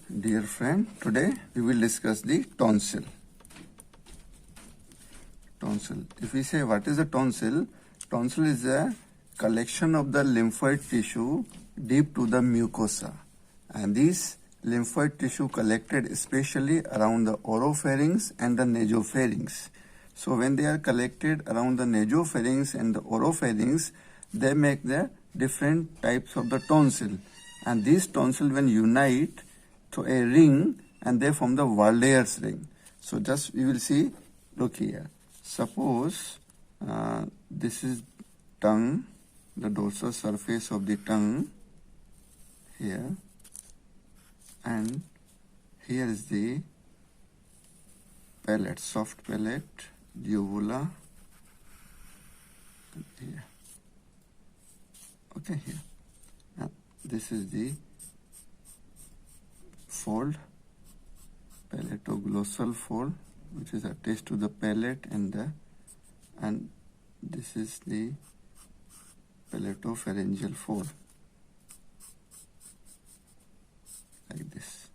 Dear friend, today we will discuss the tonsil. Tonsil. If we say what is a tonsil, tonsil is a collection of the lymphoid tissue deep to the mucosa. And these lymphoid tissue collected especially around the oropharynx and the nasopharynx. So when they are collected around the nasopharynx and the oropharynx, they make the different types of the tonsil. And these tonsil when unite to a ring and they form the Waldeyer's ring. So just we will see, look here. Suppose this is tongue, the dorsal surface of the tongue here, and here is the palate, soft palate, the uvula, here. Okay, here. Now, this is the fold, palatoglossal fold, which is attached to the palate, and this is the palatopharyngeal fold, like this.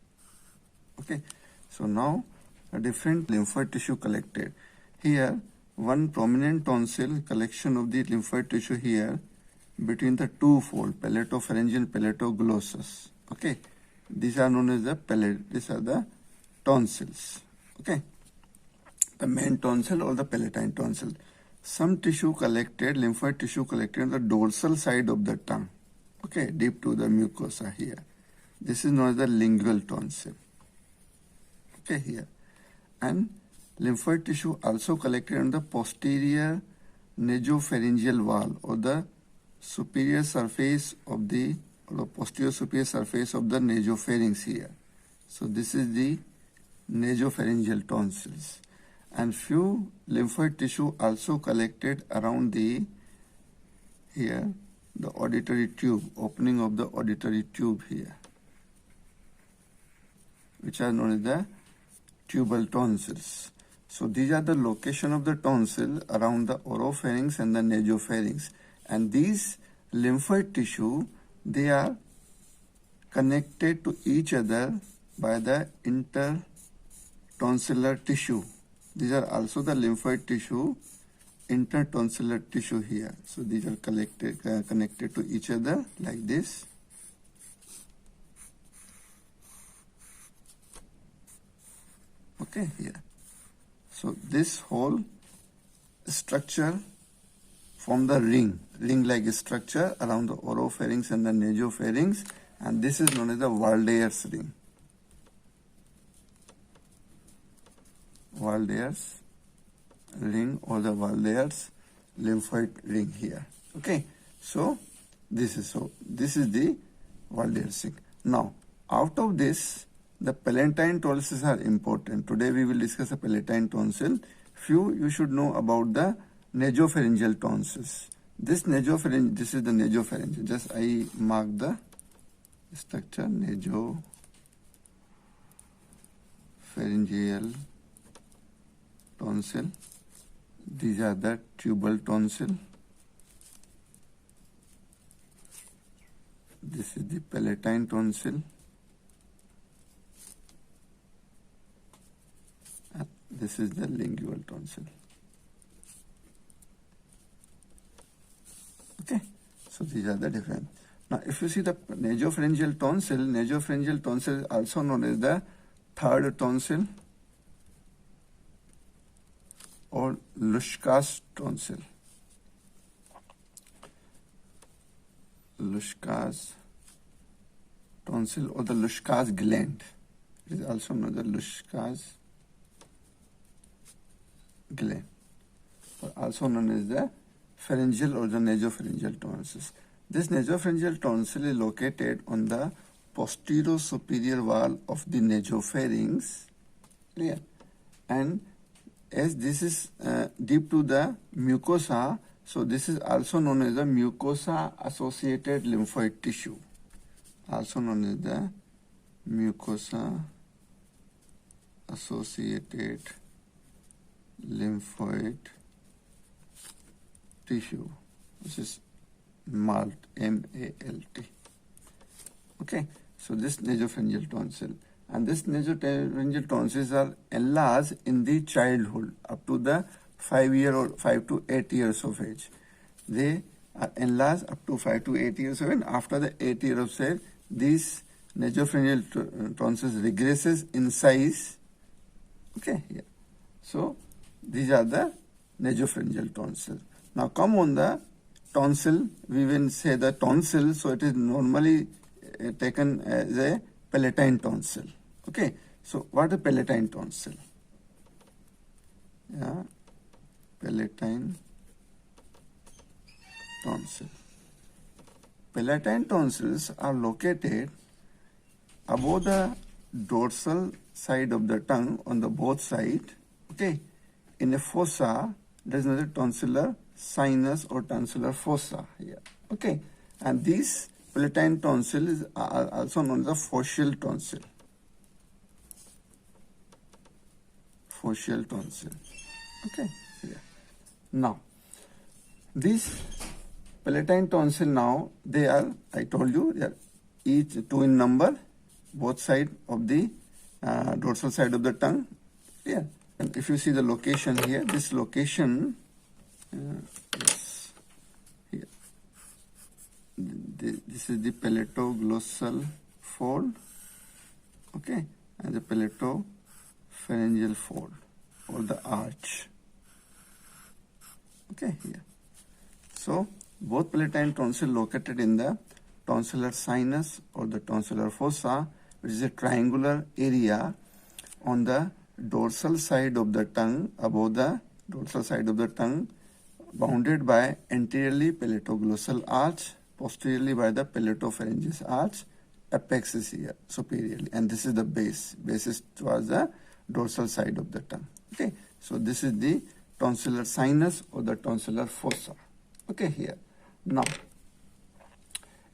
Okay, so now a different lymphoid tissue collected. Here, one prominent tonsil, collection of the lymphoid tissue here between the two fold, palatopharyngeal and palatoglossus. Okay, these are known as the these are the tonsils. Okay, the main tonsil or the palatine tonsil. Some tissue collected, lymphoid tissue collected on the dorsal side of the tongue. Okay, deep to the mucosa here. This is known as the lingual tonsil. Okay, here. And lymphoid tissue also collected on the posterior nasopharyngeal wall or the superior surface of the posterior superior surface of the nasopharynx here. So this is the nasopharyngeal tonsils. And few lymphoid tissue also collected around the auditory tube, opening of the auditory tube here, which are known as the tubal tonsils. So these are the location of the tonsil around the oropharynx and the nasopharynx. And these lymphoid tissue, they are connected to each other by the intertonsillar tissue. These are also the lymphoid tissue, intertonsillar tissue here. So these are connected to each other like this. Okay, here. So this whole structure form the ring-like structure around the oropharynx and the nasopharynx, and this is known as the Waldeyer's ring. Waldeyer's ring or the Waldeyer's lymphoid ring here. Okay, so this is the Waldeyer's ring. Now, out of this, the palatine tonsils are important. Today we will discuss the palatine tonsil. Few you should know about the nasopharyngeal tonsils. This is the nasopharyngeal. Just I mark the structure, nasopharyngeal tonsil. These are the tubal tonsil. This is the palatine tonsil. This is the lingual tonsil. Okay, so these are the different. Now, if you see the nasopharyngeal tonsil is also known as the third tonsil or Luschka's tonsil. Luschka's tonsil or the Luschka's gland. It is also known as the Luschka's gland, or also known as the pharyngeal or the nasopharyngeal tonsils. This nasopharyngeal tonsil is located on the posterior superior wall of the nasopharynx. Clear? And as this is deep to the mucosa, so this is also known as the mucosa associated lymphoid tissue. Also known as the mucosa associated lymphoid tissue, which is MALT, M-A-L-T. Okay, so this nasopharyngeal tonsil. And this nasopharyngeal tonsils are enlarged in the childhood up to the 5 to 8 years of age. They are enlarged up to 5 to 8 years of age, and after the 8 years of age, these nasopharyngeal tonsils regresses in size. Okay, here. So these are the nasopharyngeal tonsils. Now come on the tonsil. We will say the tonsil, so it is normally taken as a palatine tonsil. Okay, so what is palatine tonsil? Yeah, palatine tonsil. Palatine tonsils are located above the dorsal side of the tongue on the both sides. Okay, in a fossa, there is another tonsillar sinus or tonsillar fossa here. Okay, and these palatine tonsil is also known as the fascial tonsil. Fascial tonsil. Okay, here. Now, these palatine tonsil now, they are, I told you, they are each 2 in number, both sides of the dorsal side of the tongue. Yeah. And if you see the location here, this location, yes, here. This is the palatoglossal fold, okay, and the palatopharyngeal fold, or the arch. Okay, here. So both palatine tonsil located in the tonsillar sinus or the tonsillar fossa, which is a triangular area on the dorsal side of the tongue, above the dorsal side of the tongue, bounded by anteriorly palatoglossal arch, posteriorly by the palatopharyngeus arch, apex is here superiorly, and this is the base. Base is towards the dorsal side of the tongue. Okay, so this is the tonsillar sinus or the tonsillar fossa. Okay, here. Now,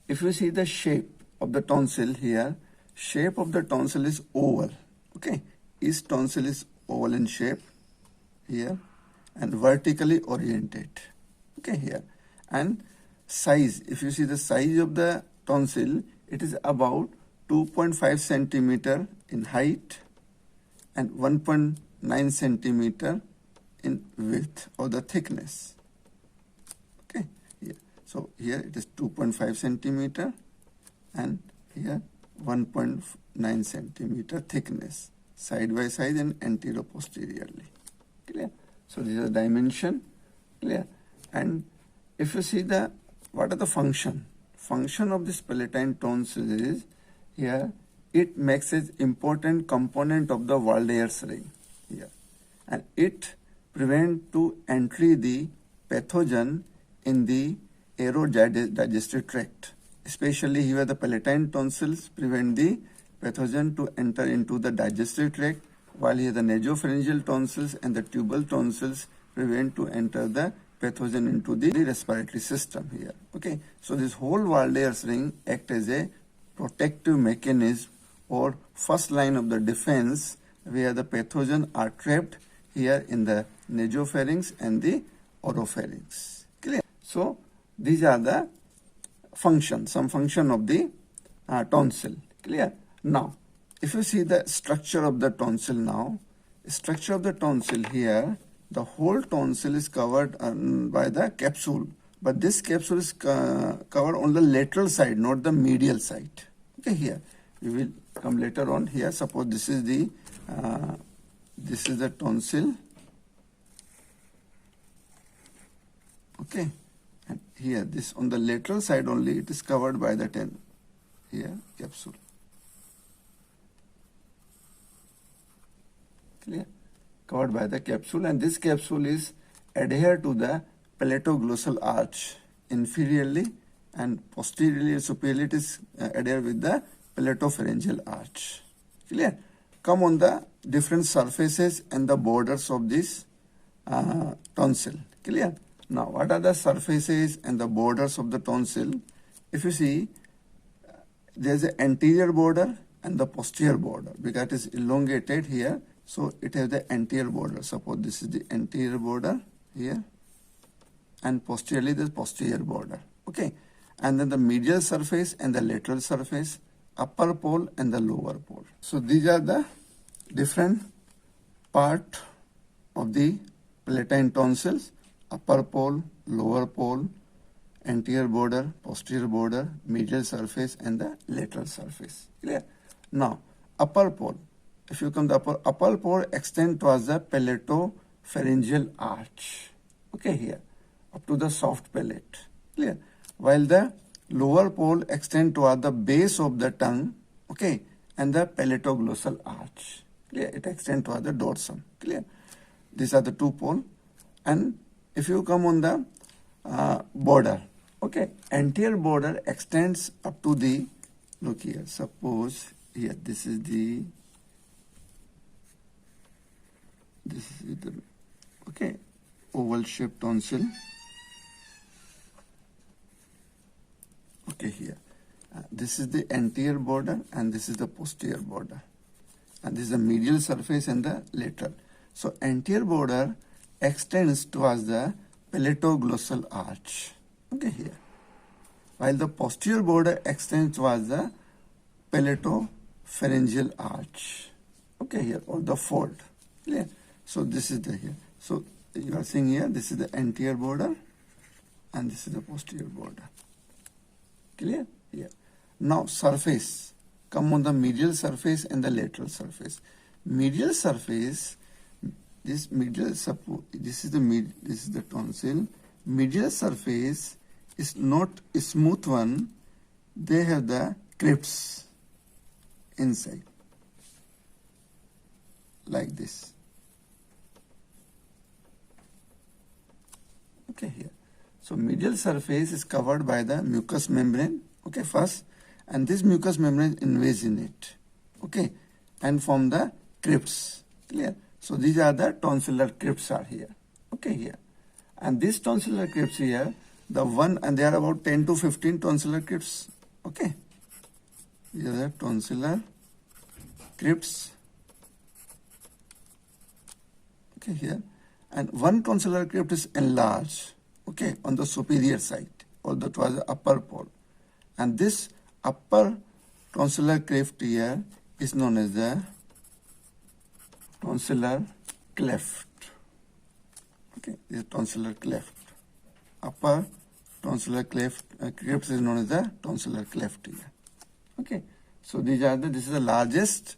if you see the shape of the tonsil here, shape of the tonsil is oval. Okay, each tonsil is oval in shape here and vertically oriented. Okay, here. And size, if you see the size of the tonsil, it is about 2.5 centimeter in height and 1.9 centimeter in width or the thickness. Okay, here. So here it is 2.5 centimeter and here 1.9 centimeter thickness, side by side and anterior posteriorly. Clear? So this is the dimension. Clear? And if you see the, what are the function of this palatine tonsil is, here it makes an important component of the Waldeyr's ring here, and it prevent to entry the pathogen in the aerodigestive tract. Especially here the palatine tonsils prevent the pathogen to enter into the digestive tract, while here the nasopharyngeal tonsils and the tubal tonsils prevent to enter the pathogen into the respiratory system here. Okay, so this whole Waldeyr's ring act as a protective mechanism or first line of the defense, where the pathogen are trapped here in the nasopharynx and the oropharynx. Clear? So these are the functions, some function of the tonsil. Clear? Now, if you see the structure of the tonsil now, structure of the tonsil here, the whole tonsil is covered by the capsule, but this capsule is covered on the lateral side, not the medial side. Okay, here we will come later on. Here, suppose this is the tonsil. Okay, and here this on the lateral side only, it is covered by the capsule. Clear? Covered by the capsule, and this capsule is adhered to the palatoglossal arch inferiorly, and posteriorly and superiorly it is adhered with the palatopharyngeal arch. Clear? Come on the different surfaces and the borders of this tonsil. Clear? Now, what are the surfaces and the borders of the tonsil? If you see, there is an anterior border and the posterior border, because it is elongated here. So it has the anterior border. Suppose this is the anterior border here, and posteriorly the posterior border. Okay, and then the medial surface and the lateral surface, upper pole and the lower pole. So these are the different part of the palatine tonsils: upper pole, lower pole, anterior border, posterior border, medial surface, and the lateral surface. Clear? Now, upper pole. If you come to upper pole extend towards the palatopharyngeal arch. Okay, here up to the soft palate. Clear? While the lower pole extend toward the base of the tongue. Okay, and the palatoglossal arch. Clear? It extends toward the dorsum. Clear? These are the two pole. And if you come on the border, okay, anterior border extends up to the, look here, suppose here this is the okay, oval shaped tonsil. Okay, here this is the anterior border and this is the posterior border, and this is the medial surface and the lateral. So anterior border extends towards the palatoglossal arch. Okay, here, while the posterior border extends towards the palatopharyngeal arch. Okay, here, or the fold. Clear? So this is the here. So you are seeing here, this is the anterior border and this is the posterior border. Clear? Here. Now surface, come on the medial surface and the lateral surface. Medial surface, this is the tonsil. Medial surface is not a smooth one. They have the crypts inside, like this. Okay, here. So medial surface is covered by the mucous membrane. Okay, first, and this mucous membrane invades in it. Okay, and form the crypts. Clear? So these are the tonsillar crypts are here. Okay, here. And this tonsillar crypts here, the one, and there are about 10 to 15 tonsillar crypts. Okay. These are the tonsillar crypts. Okay, here. And one tonsillar crypt is enlarged, okay, on the superior side, or towards the upper pole. And this upper tonsillar crypt here is known as the tonsillar cleft. Okay, this is tonsillar cleft. Upper tonsillar cleft crypt is known as the tonsillar cleft here. Okay, so this is the largest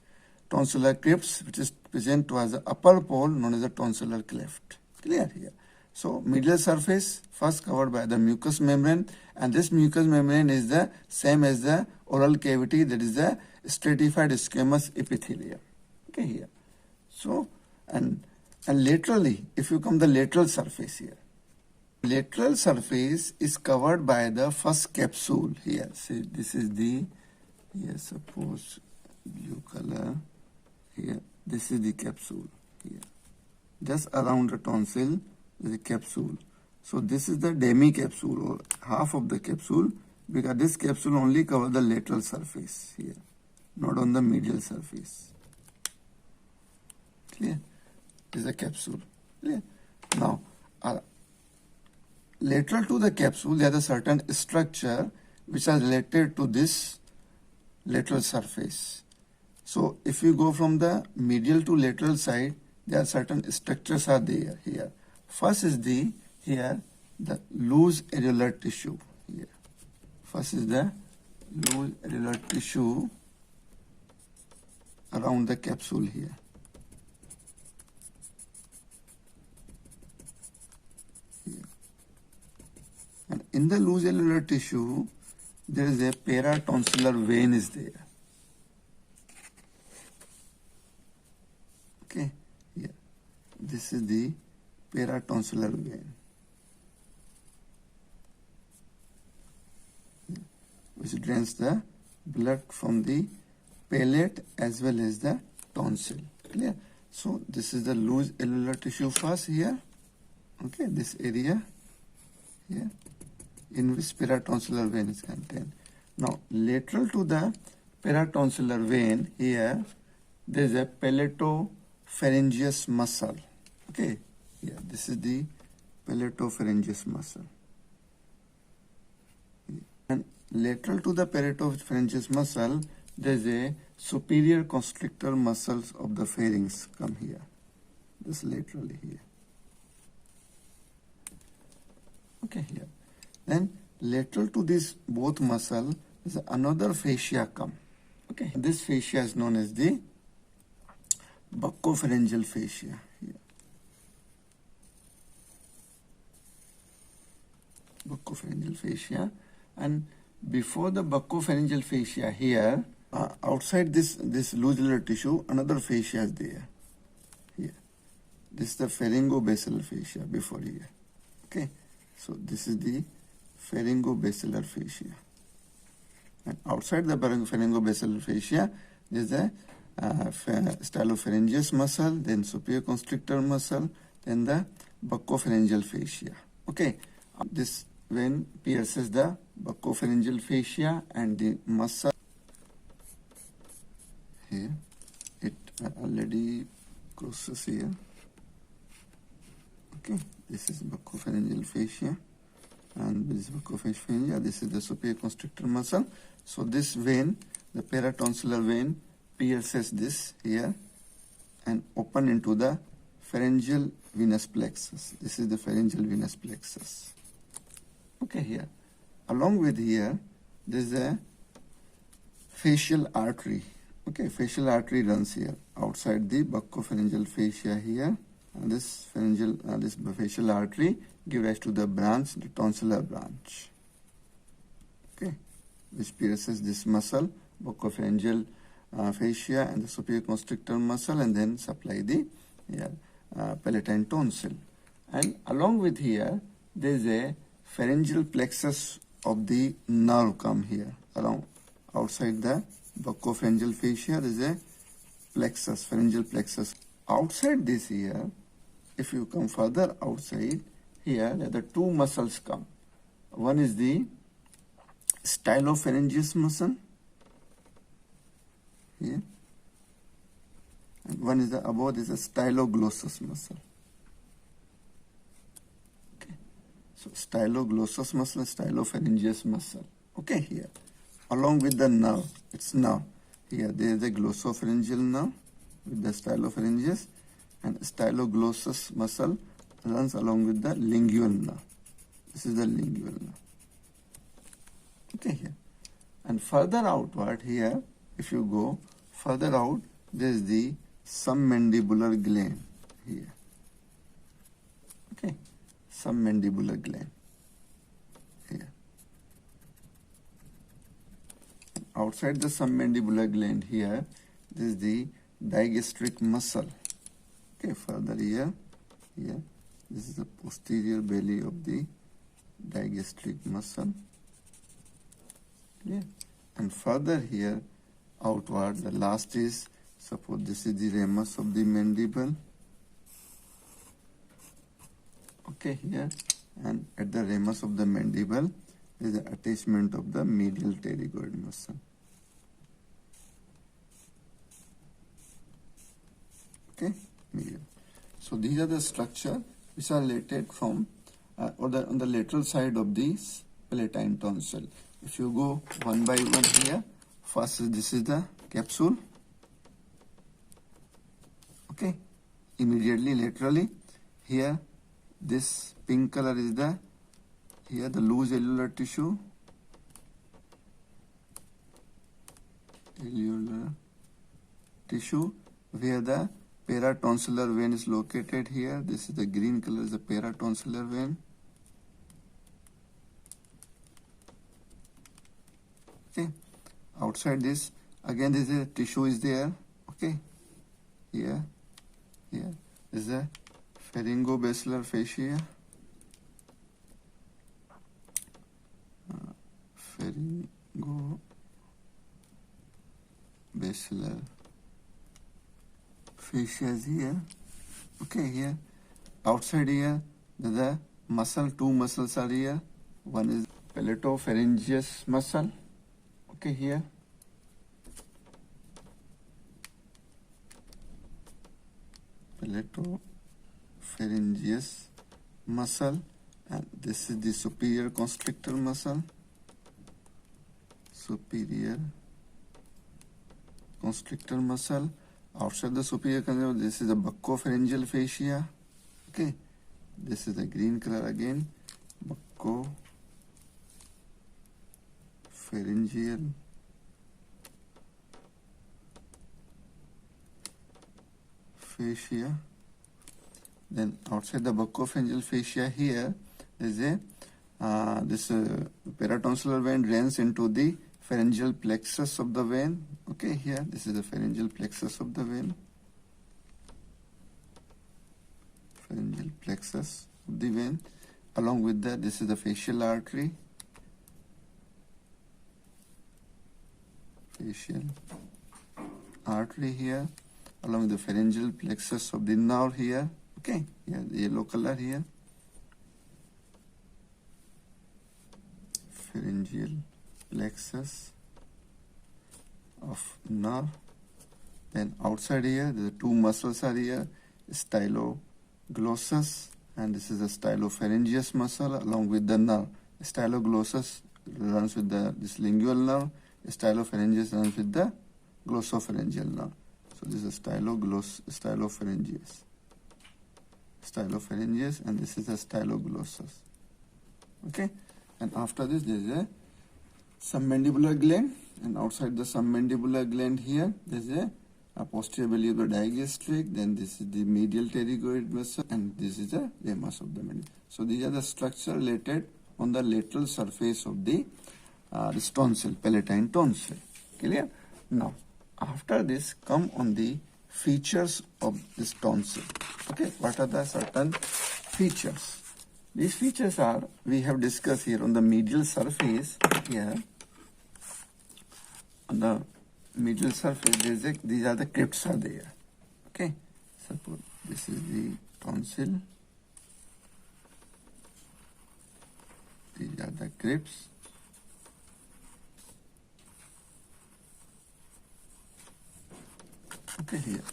tonsillar crypts which is present towards the upper pole, known as the tonsillar cleft. Clear here? So medial surface first covered by the mucous membrane, and this mucous membrane is the same as the oral cavity, that is the stratified squamous epithelium. Okay, here. So and laterally, if you come the lateral surface here, lateral surface is covered by the first capsule here. See, this is the, here suppose blue color here, this is the capsule here. Just around the tonsil is a capsule. So this is the demi-capsule, or half of the capsule, because this capsule only covers the lateral surface here, not on the medial surface. Clear? This is a capsule. Clear? Now, lateral to the capsule, there is a certain structure which are related to this lateral surface. So if you go from the medial to lateral side, there are certain structures are there here. First is the loose areolar tissue here. First is the loose areolar tissue around the capsule here. And in the loose areolar tissue, there is a paratonsillar vein is there. Okay, here. This is the paratonsillar vein, which drains the blood from the palate as well as the tonsil. Clear? So this is the loose areolar tissue first here. Okay, this area here, in which paratonsillar vein is contained. Now, lateral to the paratonsillar vein here, there is a Palatopharyngeus muscle. Okay, yeah, this is the Palatopharyngeus muscle. And lateral to the Palatopharyngeus muscle, there's a superior constrictor muscles of the pharynx come here, this laterally here. Okay, here. Then lateral to this both muscle is another fascia come. Okay, this fascia is known as the buccopharyngeal fascia here. Buccopharyngeal fascia, and before the buccopharyngeal fascia here, outside this lobular tissue, another fascia is there. Here, this is the pharyngobasilar fascia before here. Okay, so this is the pharyngobasilar fascia, and outside the pharyngobasilar fascia, there is a Stylopharyngeus muscle, then superior constrictor muscle, then the buccopharyngeal fascia. Okay, this vein pierces the buccopharyngeal fascia and the muscle here. It already crosses here. Okay, this is buccopharyngeal fascia, and this buccopharyngeal fascia, this is the superior constrictor muscle. So this vein, the paratonsillar vein, pierces this here and open into the pharyngeal venous plexus. This is the pharyngeal venous plexus. Okay, here. Along with here, there is a facial artery. Okay, facial artery runs here outside the buccopharyngeal fascia here. And this facial artery gives rise to the branch, the tonsillar branch. Okay, which pierces this muscle, buccopharyngeal fascia and the superior constrictor muscle, and then supply the palatine tonsil. And along with here, there is a pharyngeal plexus of the nerve come here. Around outside the buccopharyngeal fascia, there is a plexus, pharyngeal plexus. Outside this here, if you come further outside here, the two muscles come. One is the Stylopharyngeus muscle here, and one is the above is a styloglossus muscle. Okay, so styloglossus muscle, stylopharyngeus muscle. Okay, here along with the nerve, it's nerve. Here there is a glossopharyngeal nerve with the stylopharyngeus, and styloglossus muscle runs along with the lingual nerve. This is the lingual nerve. Okay, here. And further outward here, if you go further out, there is the submandibular gland here. Okay, submandibular gland here. And outside the submandibular gland here, there is the digastric muscle. Okay, further here, this is the posterior belly of the digastric muscle. Yeah. And further here outward, the last is, suppose this is the ramus of the mandible. Okay, here, and at the ramus of the mandible is the attachment of the medial pterygoid muscle. Okay, medial. So these are the structure which are related from on the lateral side of the palatine tonsil. If you go one by one here, first this is the capsule. Okay, immediately laterally here, this pink color is the loose alveolar tissue. Alveolar tissue where the paratonsillar vein is located here. This is the green color is the paratonsillar vein. Okay, outside this again this is a tissue is there. Okay, here is a pharyngobasilar fascia. Pharyngobasilar fascia is here. Okay, here outside here the muscle, two muscles are here. One is palatopharyngeus muscle. Okay, here palatopharyngeus muscle, and this is the superior constrictor muscle. Superior constrictor muscle. Outside the superior conjunctiva, this is the buccopharyngeal fascia. Okay, this is the green color again, buccopharyngeal fascia. Then outside the buccopharyngeal fascia here, there is a paratonsillar vein drains into the pharyngeal plexus of the vein. Okay, here this is the pharyngeal plexus of the vein. Pharyngeal plexus of the vein. Along with that, this is the facial artery. Facial artery here, along with the pharyngeal plexus of the nerve here. Okay, here the yellow color here. Pharyngeal plexus of nerve. Then outside here, the two muscles are here, styloglossus, and this is the stylopharyngeus muscle along with the nerve. Styloglossus runs with this lingual nerve. Stylopharyngeus runs with the glossopharyngeal nerve. So this is stylopharyngeus, and this is the styloglossus. Okay, and after this there is a submandibular gland, and outside the submandibular gland here there is a posterior belly of the digastric. Then this is the medial pterygoid muscle, and this is the ramus of the mandible. So these are the structure related on the lateral surface of the this tonsil, palatine tonsil. Clear? Now, after this, come on the features of this tonsil. Okay, what are the certain features? These features are, we have discussed here on the medial surface. Here, on the medial surface, these are the crypts are there. Okay, suppose this is the tonsil. These are the crypts. Okay, here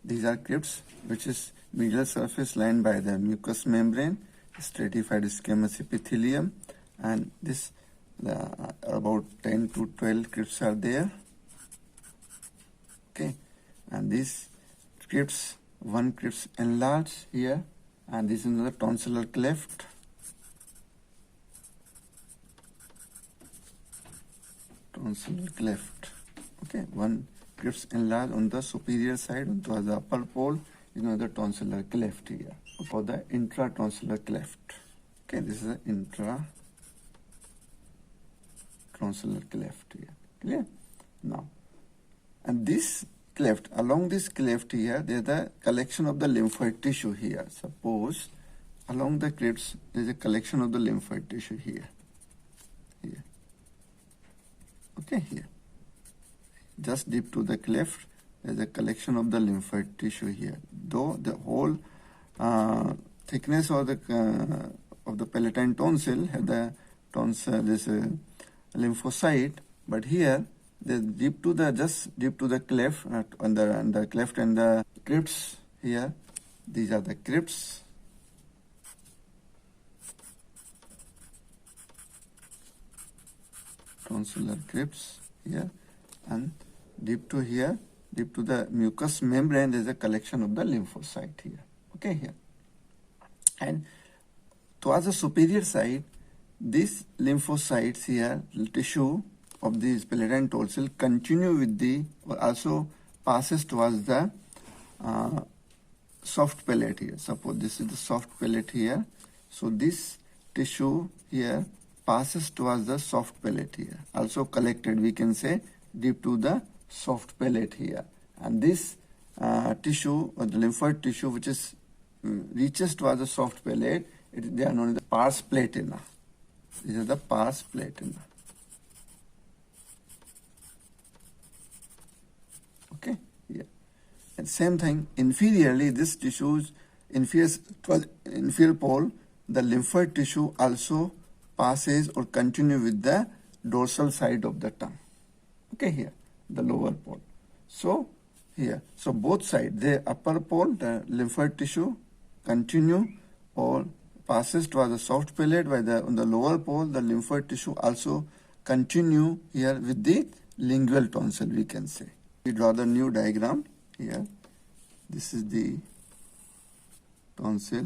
these are crypts, which is medial surface lined by the mucous membrane, stratified squamous epithelium, and this about 10 to 12 crypts are there. Okay, and these crypts, one crypt enlarged here, and this is another tonsillar cleft. Tonsillar cleft. Okay, one crypts enlarged on the superior side, towards the upper pole, is another tonsillar cleft here, for the intratonsillar cleft. Okay, this is the intratonsillar cleft here. Clear? Now, and this cleft, along this cleft here, there is the collection of the lymphoid tissue here. Suppose along the crypts there is a collection of the lymphoid tissue here. Here. Okay, here. Just deep to the cleft, there is a collection of the lymphoid tissue here. Though the whole thickness of the palatine tonsil have the tonsil, this lymphocyte, but here the deep to the cleft and the cleft and the crypts here. These are the crypts. Tonsillar crypts here, and deep to here, deep to the mucous membrane, there is a collection of the lymphocyte here. Okay, here. And towards the superior side, these lymphocytes here, tissue of this palatine tonsil, continue with or also passes towards the soft palate here. Suppose this is the soft palate here. So this tissue here passes towards the soft palate here. Also collected, we can say, deep to the soft palate here. And this tissue, or the lymphoid tissue, which is reaches towards the soft palate, they are known as the pars platina. These are the pars platina. Okay, yeah. And same thing, inferiorly, this tissue's inferior pole, the lymphoid tissue also passes or continue with the dorsal side of the tongue. Okay, here, the lower pole. So, here, so both sides, the upper pole, the lymphoid tissue continue or passes towards the soft palate, while on the lower pole, the lymphoid tissue also continue here with the lingual tonsil, we can say. We draw the new diagram here. This is the tonsil.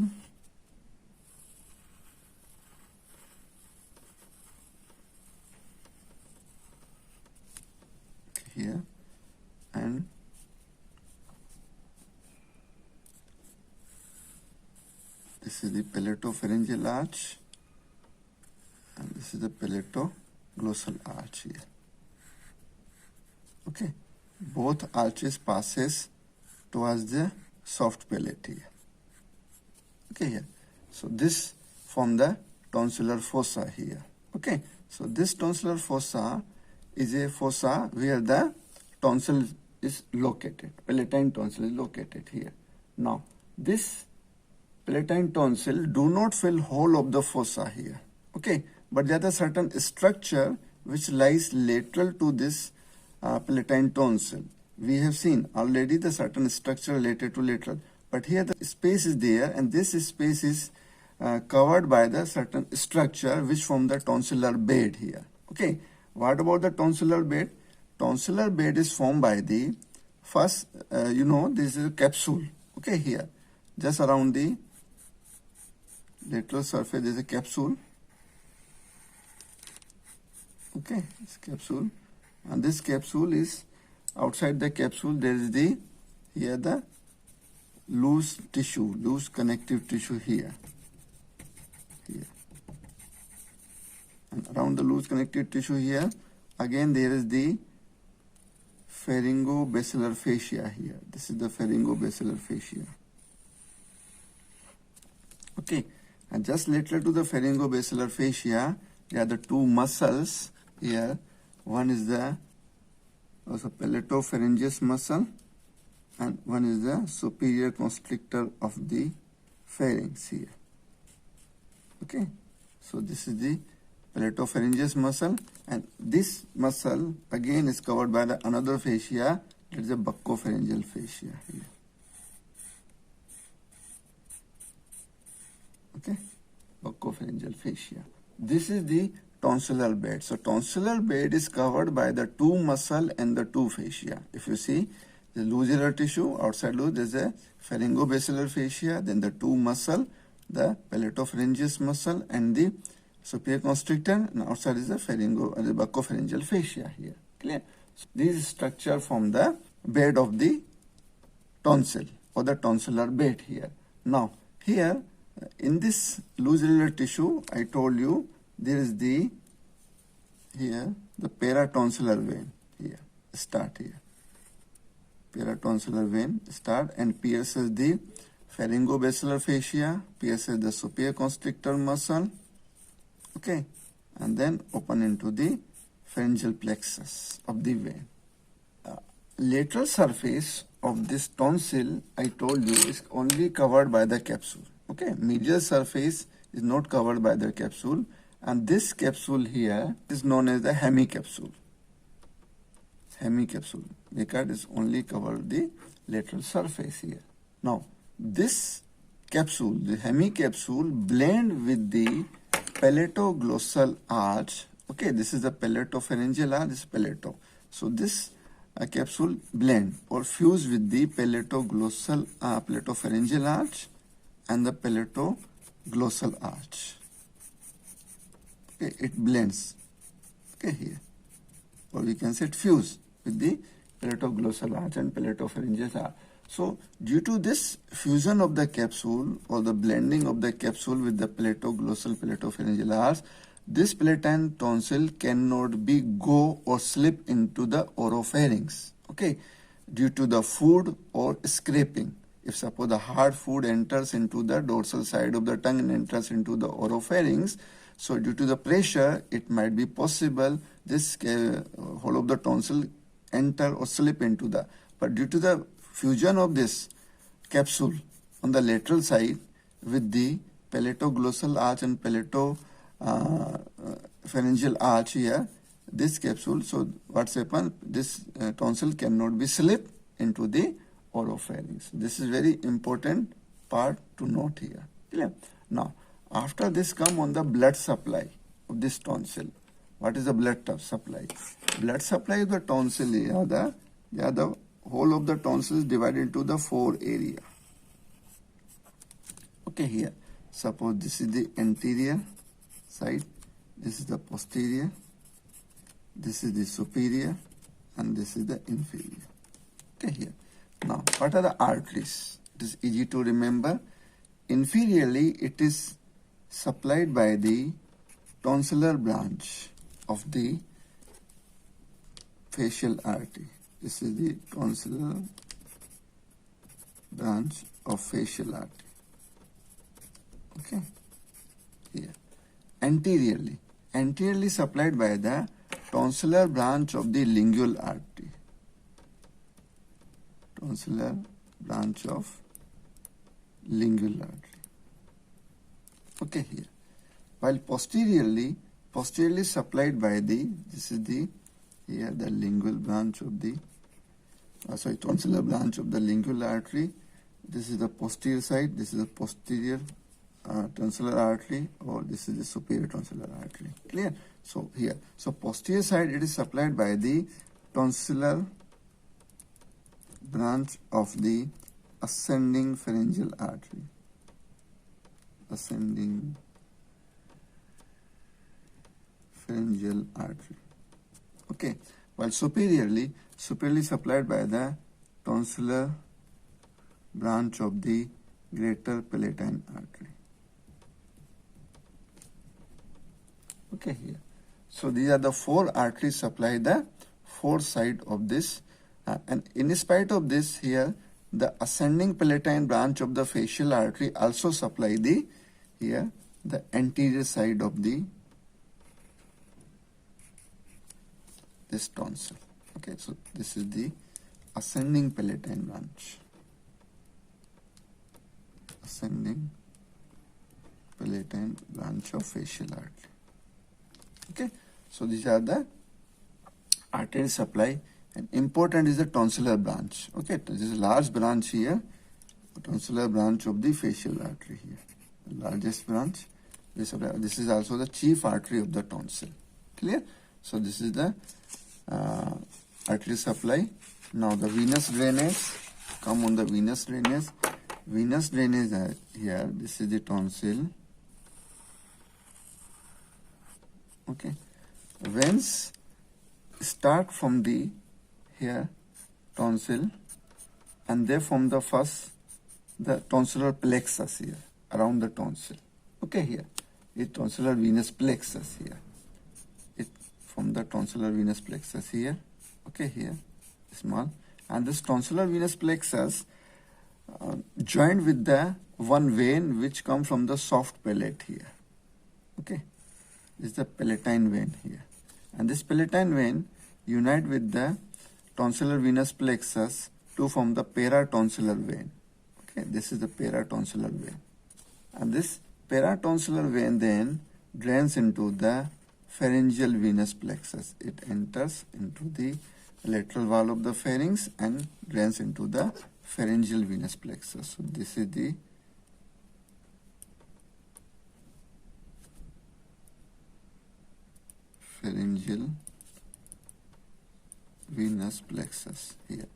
Here, and this is the palatopharyngeal arch, and this is the palatoglossal arch here. Okay, both arches passes towards the soft palate here. Okay, here. So this from the tonsillar fossa here. Okay, so this tonsillar fossa is a fossa where the tonsil is located. Palatine tonsil is located here. Now, this palatine tonsil do not fill whole of the fossa here. Okay, but there is a certain structure which lies lateral to this palatine tonsil. We have seen already the certain structure related to lateral, but here the space is there, and this space is covered by the certain structure which form the tonsillar bed here. Okay, what about the tonsillar bed? Tonsillar bed is formed by the first, this is a capsule. Okay, here, just around the lateral surface there is a capsule. Okay, this capsule, and this capsule is outside the capsule. There is the loose tissue, loose connective tissue here. And around the loose connective tissue here, again there is the pharyngobasilar fascia here. This is the pharyngobasilar fascia. Okay, and just lateral to the pharyngobasilar fascia, there are the two muscles here. One is the palatopharyngeus muscle, and one is the superior constrictor of the pharynx here. Okay, so this is the palatopharyngeus muscle, and this muscle again is covered by the another fascia, that is the buccopharyngeal fascia here. Okay, buccopharyngeal fascia. This is the tonsillar bed. So tonsillar bed is covered by the two muscle and the two fascia. If you see the loosilar tissue, outside loose, there is a pharyngobasilar fascia, then the two muscle, the palatopharyngeus muscle and the superior constrictor, and outside is the buccopharyngeal fascia here. Clear? So this structure from the bed of the tonsil or the tonsillar bed here. Now here in this loosilar tissue, I told you there is the paratonsillar vein here, start here. Paratonsillar vein start and pierces the pharyngobasilar fascia, pierces the superior constrictor muscle, okay, and then open into the pharyngeal plexus of the vein. Lateral surface of this tonsil, I told you, is only covered by the capsule. Okay, medial surface is not covered by the capsule, and this capsule here is known as the hemicapsule. Hemicapsule, because it's only covered the lateral surface here. Now, this capsule, the hemicapsule, blend with the palatoglossal arch. Okay, this is the palatopharyngeal arch, this is palato. So this capsule blend or fuse with the palatopharyngeal arch and the palatoglossal arch. Okay, it blends. Okay, here, or we can say it fuse with the palatoglossal arch and palatopharyngeal arch. So due to this fusion of the capsule or the blending of the capsule with the palatopharyngeal arch, this palatine tonsil cannot be go or slip into the oropharynx. Okay, due to the food or scraping. If suppose the hard food enters into the dorsal side of the tongue and enters into the oropharynx, so due to the pressure, it might be possible this whole of the tonsil enter or slip into the, but due to the fusion of this capsule on the lateral side with the palatoglossal arch and palatopharyngeal arch here, this capsule, so what's happened, this tonsil cannot be slipped into the oropharynx. This is very important part to note here. Clear? Now, after this come on the blood supply of this tonsil. What is the blood supply? Blood supply of the tonsil are the Yeah, the whole of the tonsil is divided into the 4 area. Okay, here. Suppose this is the anterior side, this is the posterior, this is the superior, and this is the inferior. Okay, here. Now, what are the arteries? It is easy to remember. Inferiorly, it is supplied by the tonsillar branch of the facial artery. This is the tonsillar branch of facial artery. Okay, here. Anteriorly supplied by the tonsillar branch of the lingual artery. Tonsillar branch of lingual artery. Okay, here. While posteriorly supplied by the, this is the, here the lingual branch of the, tonsillar branch of the lingual artery. This is the posterior side, this is the posterior tonsillar artery, or this is the superior tonsillar artery. Clear? So here, so posterior side it is supplied by the tonsillar branch of the ascending pharyngeal artery. Ascending pharyngeal artery. Okay, while superiorly supplied by the tonsillar branch of the greater palatine artery. Okay, here. So these are the 4 arteries supply the 4 side of this, and in spite of this, here the ascending palatine branch of the facial artery also supply the, here the anterior side of the this tonsil. Okay, so this is the ascending palatine branch. Ascending palatine branch of facial artery. Okay, so these are the artery supply, and important is the tonsillar branch. Okay, this is a large branch here, tonsillar branch of the facial artery here, the largest branch. This is also the chief artery of the tonsil. Clear? So this is the artery supply. Now the venous drainage. Come on the venous drainage. Venous drainage here. This is the tonsil. Okay, veins start from the here tonsil, and they form the first the tonsillar plexus here around the tonsil. Okay, here is tonsillar venous plexus here. It from the tonsillar venous plexus here. Okay, here small, and this tonsillar venous plexus joined with the one vein which come from the soft palate here. Okay. This is the Palatine Vein here, and this Palatine Vein unite with the tonsillar venous plexus to form the Paratonsillar Vein. Okay, this is the Paratonsillar Vein, and this Paratonsillar Vein then drains into the Pharyngeal venous plexus. It enters into the lateral wall of the pharynx and drains into the Pharyngeal venous plexus. So this is the Pharyngeal venous plexus here.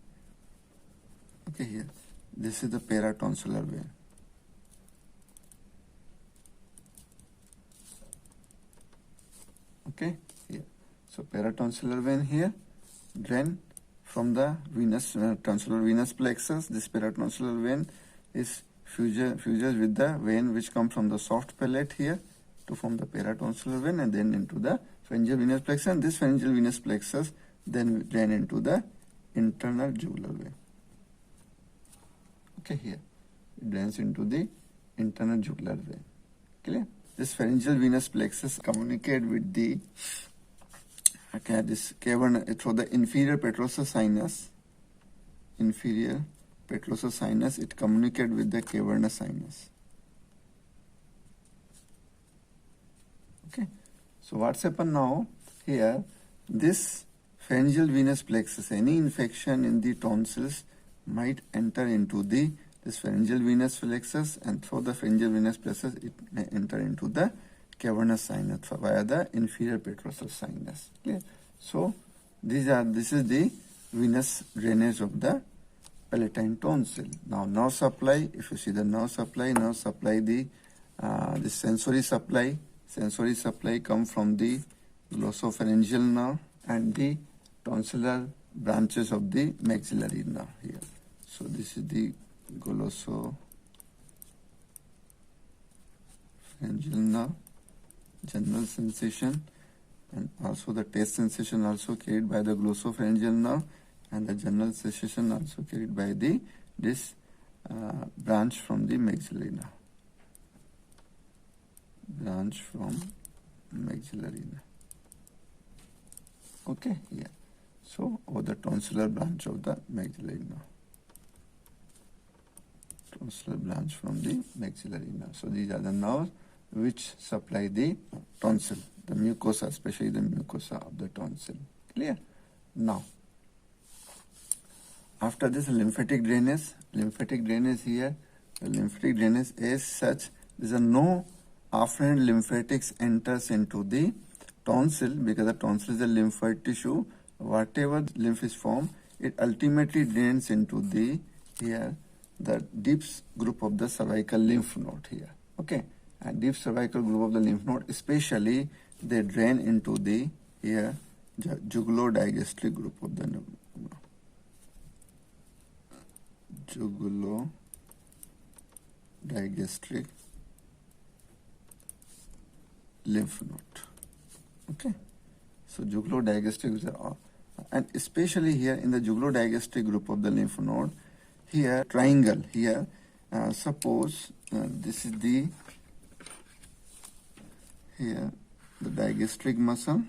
Okay, here. This is the Paratonsillar vein. Okay, here. So Paratonsillar vein here, drain from the venous tonsillar venous plexus. This Paratonsillar vein is fuses with the vein which comes from the soft palate here to form the Paratonsillar vein, and then into the pharyngeal venous plexus, and this pharyngeal venous plexus then drain into the internal jugular vein. Okay, here it drains into the internal jugular vein. Clear? This pharyngeal venous plexus communicate with the this cavern through the inferior petrosus sinus. Inferior petrosus sinus, it communicate with the cavernous sinus. Okay, so what's happened now here? This pharyngeal venous plexus, any infection in the tonsils might enter into this pharyngeal venous plexus, and through the pharyngeal venous plexus it may enter into the cavernous sinus via the inferior petrosus sinus. Clear? So this is the venous drainage of the Palatine tonsil. Now nerve supply, if you see the nerve supply the sensory supply. Sensory supply come from the glossopharyngeal nerve and the tonsillar branches of the maxillary nerve here. So this is the glossopharyngeal nerve, general sensation, and also the taste sensation also carried by the glossopharyngeal nerve, and the general sensation also carried by this branch from the maxillary nerve. Branch from maxillary nerve. Okay, yeah. So, or the tonsillar branch of the maxillary nerve. Tonsillar branch from the maxillary nerve. So, these are the nerves which supply the tonsil, the mucosa, especially the mucosa of the tonsil. Clear? Now, after this lymphatic drainage here, the lymphatic drainage is such, there is no afferent lymphatics enters into the tonsil, because the tonsil is a lymphoid tissue. Whatever lymph is formed, it ultimately drains into the deep group of the cervical lymph node here. Okay, and deep cervical group of the lymph node, especially they drain into the jugulodigastric group of the jugulodigastric lymph node. Okay, so jugulodigastric is and especially here in the jugulodigastric group of the lymph node, here triangle here, suppose this is the digastric muscle.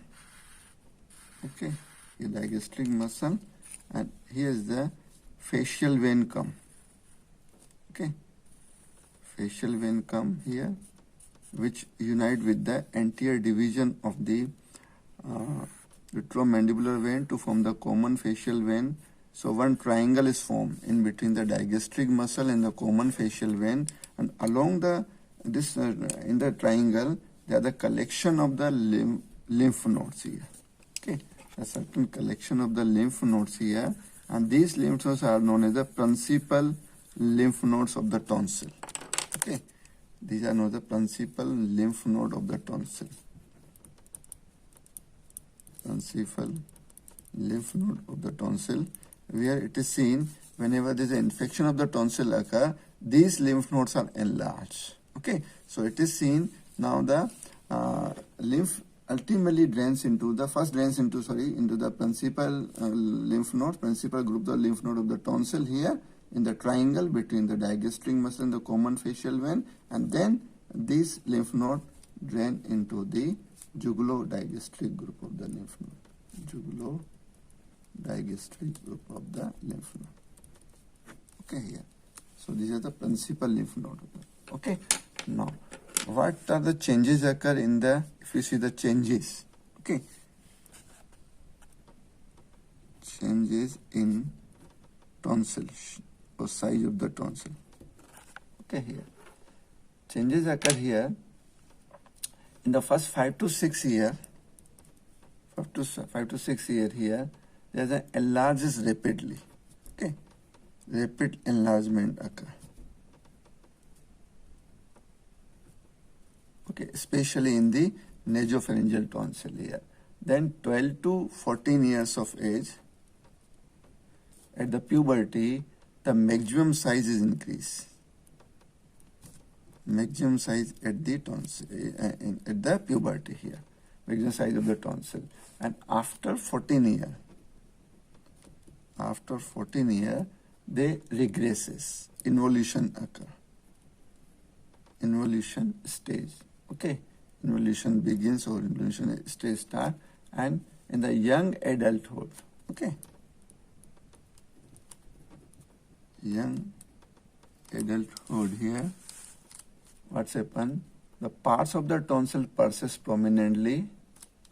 Okay, the digastric muscle, and here is the fascial vein come. Okay, fascial vein come here, which unite with the anterior division of the retromandibular vein to form the common fascial vein. So one triangle is formed in between the digastric muscle and the common fascial vein, and along in the triangle there are the collection of the lymph nodes here. Okay, a certain collection of the lymph nodes here, and these lymph nodes are known as the principal lymph nodes of the tonsil. Okay, these are known as the principal lymph node of the tonsil. Principal lymph node of the tonsil, where it is seen whenever there is an infection of the tonsil occur, these lymph nodes are enlarged. Okay, so it is seen now the lymph ultimately drains into the into the principal lymph node, principal group of lymph node of the tonsil here in the triangle between the digastric muscle and the common fascial vein, and then these lymph node drain into the jugulodigastric group of the lymph node. Jugulodigastric group of the lymph node. Okay, here. So these are the principal lymph node. Okay. Now, what are the changes occur in the, if you see the changes, okay, changes in tonsil or size of the tonsil. Okay, here. Changes occur here in the first 5 to 6 year. 5 to 6 year here, there is an enlarges rapidly. Okay, rapid enlargement occur. Okay, especially in the nasopharyngeal tonsil here. Then 12 to 14 years of age, at the puberty, the maximum size is increased. Maximum size at the tonsil, at the puberty here, maximum size of the tonsil. And after 14 year, they regresses, involution occur. Involution stage. Okay, involution begins or involution stage start, and in the young adulthood, okay, young adulthood here, what's happened? The parts of the tonsil persist prominently.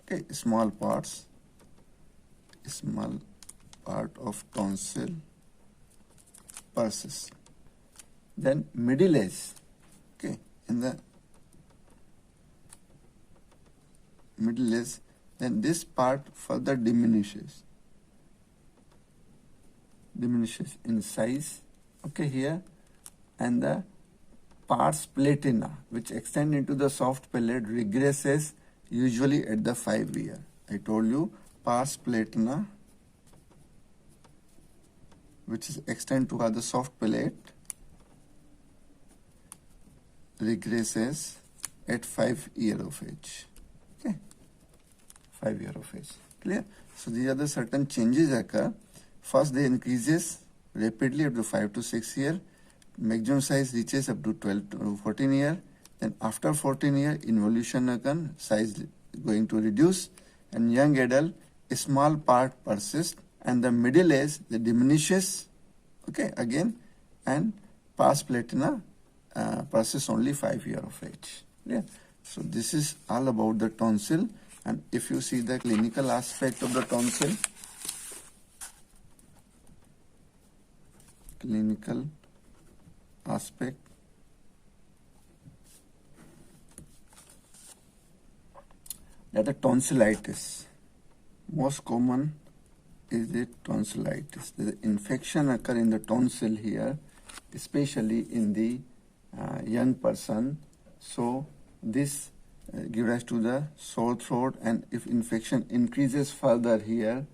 Okay, small part of tonsil persist. Then middle age, okay, in the middle age, then this part further diminishes. diminishes in size, okay, here, and the pars platina, which extend into the soft palate, regresses usually at the 5-year. I told you pars platina, which is extend to the soft palate, regresses at 5-year of age. Okay, 5-year of age. Clear? So these are the certain changes occur. First, they increases rapidly up to 5 to 6 year. Maximum size reaches up to 12 to 14 year. Then after 14 year, involution occur, size going to reduce, and young adult, a small part persists, and the middle age, the diminishes, okay, again, and pars platina persists only 5-year of age. Yeah. So this is all about the tonsil, and if you see the clinical aspect of the tonsil, clinical aspect, that the tonsillitis, most common is the tonsillitis. The infection occur in the tonsil here, especially in the young person. So this gives rise to the sore throat, and if infection increases further here,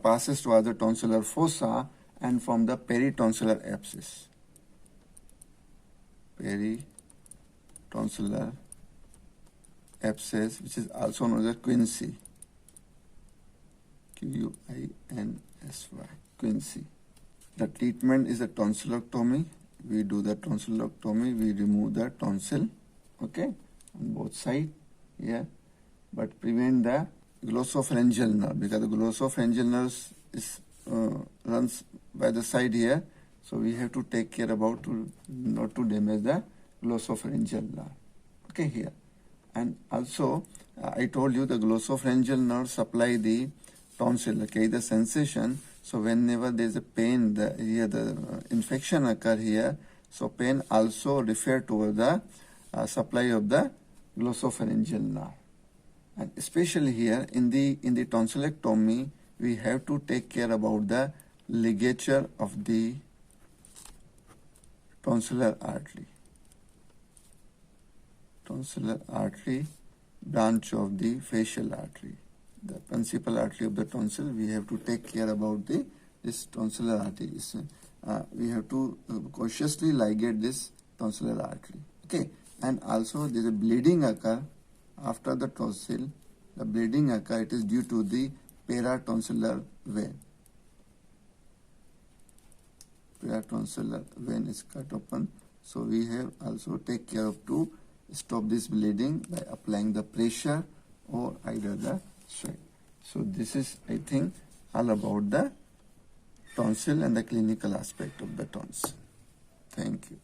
passes to other tonsillar fossa and from the peritonsillar abscess. Peritonsillar abscess, which is also known as quinsy. Quinsy. Quinsy. The treatment is a tonsillectomy. We do the tonsillectomy. We remove the tonsil, okay, on both sides here, but prevent the glossopharyngeal nerve, because the glossopharyngeal nerve is runs by the side here. So we have to take care about to not to damage the glossopharyngeal nerve, okay, here. And also I told you the glossopharyngeal nerve supply the tonsil, okay, the sensation. So whenever there is a pain, here the infection occur here, so pain also refer to the supply of the glossopharyngeal nerve. And especially here in the tonsillectomy, we have to take care about the ligature of the tonsillar artery. Tonsillar artery, branch of the facial artery. The principal artery of the tonsil, we have to take care about this tonsillar artery. We have to cautiously ligate this tonsillar artery. Okay, and also there is a bleeding occur after the tonsil. The bleeding occur, it is due to the paratonsillar vein. Paratonsillar vein is cut open. So we have also take care of to stop this bleeding by applying the pressure or either the sweat. So this is, I think, all about the tonsil and the clinical aspect of the tonsil. Thank you.